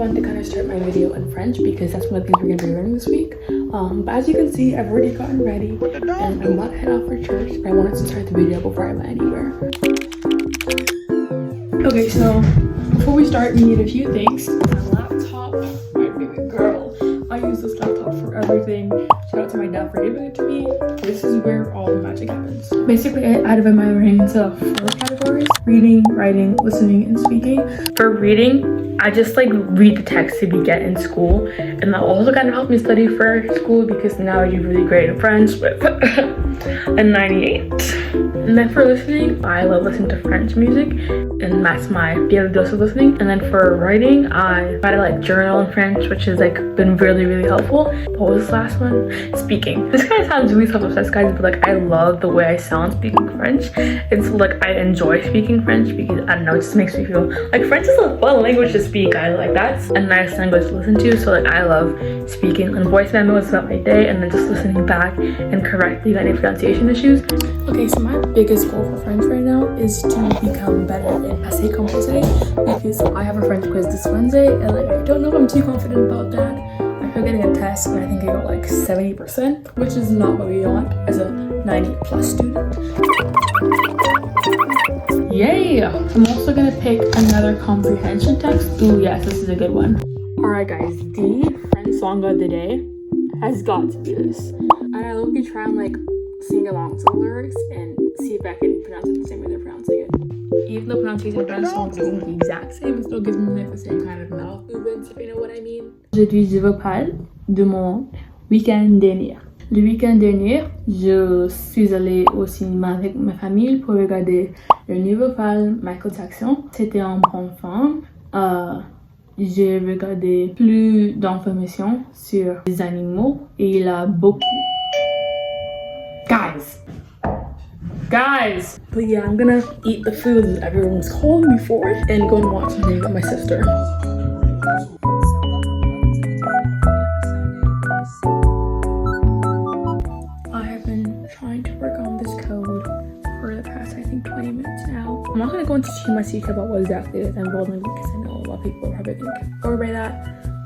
fun to kind of start my video in French because that's one of the things we're going to be learning this week. But as you can see, I've already gotten ready and I'm about to head off for church, but I wanted to start the video before I went anywhere. Okay, so before we start, we need a few things. My laptop, my baby girl. I use this laptop for everything. Shout out to my dad for giving it to me. This is where all the magic happens. Basically, I divided my learning into 4 categories: reading, writing, listening, and speaking. For reading, I just like read the text that we get in school, and that also kind of helped me study for school because now I do really great in French with a 98. And then for listening, I love listening to French music, and that's my daily dose of listening. And then for writing, I try to like journal in French, which has like been really helpful. What was this last one? Speaking. This kind of sounds really self-obsessed, guys, but like I love the way I sound speaking French, and so like I enjoy speaking French because I don't know, it just makes me feel like French is a fun language to speak. I like that's a nice language to listen to, so like I love speaking and voice memos about my day and then just listening back and correctly any pronunciation issues. Okay, so my biggest goal for French right now is to become better in passé composé because I have a French quiz this Wednesday and like I don't know if I'm too confident about that. I feel getting a test and I think I got like 70%, which is not what we want as a 90+ student. Yay! I'm also gonna pick another comprehension text. Ooh yes, this is a good one. Alright guys, the French song of the day has got to be this. I will be trying like sing along to the lyrics and see if I can pronounce it the same way they're pronouncing it. Even though pronunciation of French songs isn't the exact same, it still gives me like the same kind of mouth movements, if you know what I mean. Aujourd'hui, je vous parle de mon week-end dernier. Le week-end dernier, je suis allée au cinéma avec ma famille pour regarder le nouveau film Michael Jackson. C'était un bon film. J'ai regardé plus d'informations sur les animaux et il a beaucoup... Guys! But yeah, I'm gonna eat the food that everyone's calling me for and go and watch something with my sister. I have been trying to work on this code for the past, I think, 20 minutes now. I'm not gonna go into too much detail about what exactly is involved in it because I know a lot of people are probably gonna get bored by that.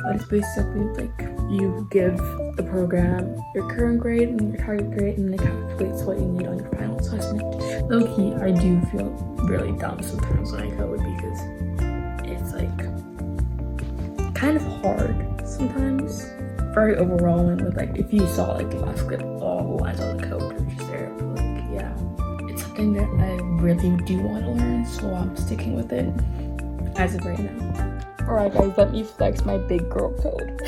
But it's basically like you give the program your current grade and your target grade and it calculates what you need on your final assessment. Low-key, I do feel really dumb sometimes when I code because it's like kind of hard sometimes. Very overwhelming with like if you saw like the last clip, all the lines on the code are just there. But like yeah, it's something that I really do want to learn, so I'm sticking with it as of right now. Alright guys, let me flex my big girl code.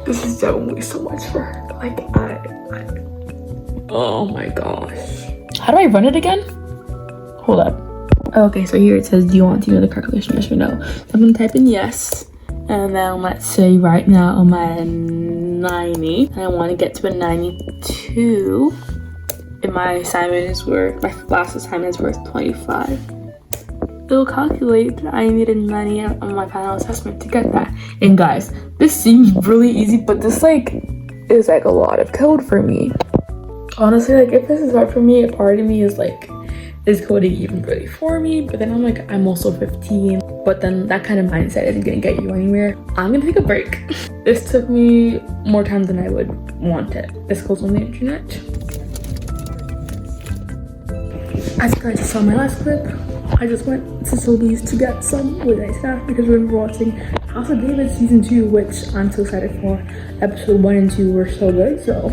This is definitely so much for her. Like oh my gosh. How do I run it again? Hold up. Okay, so here it says, do you want to know the calculation, yes or no? So I'm gonna type in yes. And then let's say right now I'm at 90. And I want to get to a 92. And my assignment is worth, my last assignment is worth 25. It'll calculate that I needed 90 on my final assessment to get that. And guys, this seems really easy, but this like is like a lot of code for me. Honestly, like if this is hard for me, a part of me is like, is coding even really for me? But then I'm like, I'm also 15. But then that kind of mindset isn't gonna get you anywhere. I'm gonna take a break. This took me more time than I would want it. This goes on the internet. As you guys saw my last clip, I just went to Sobeys to get some with my staff because we were watching House of David season 2, which I'm so excited for. Episode 1 and 2 were so good, so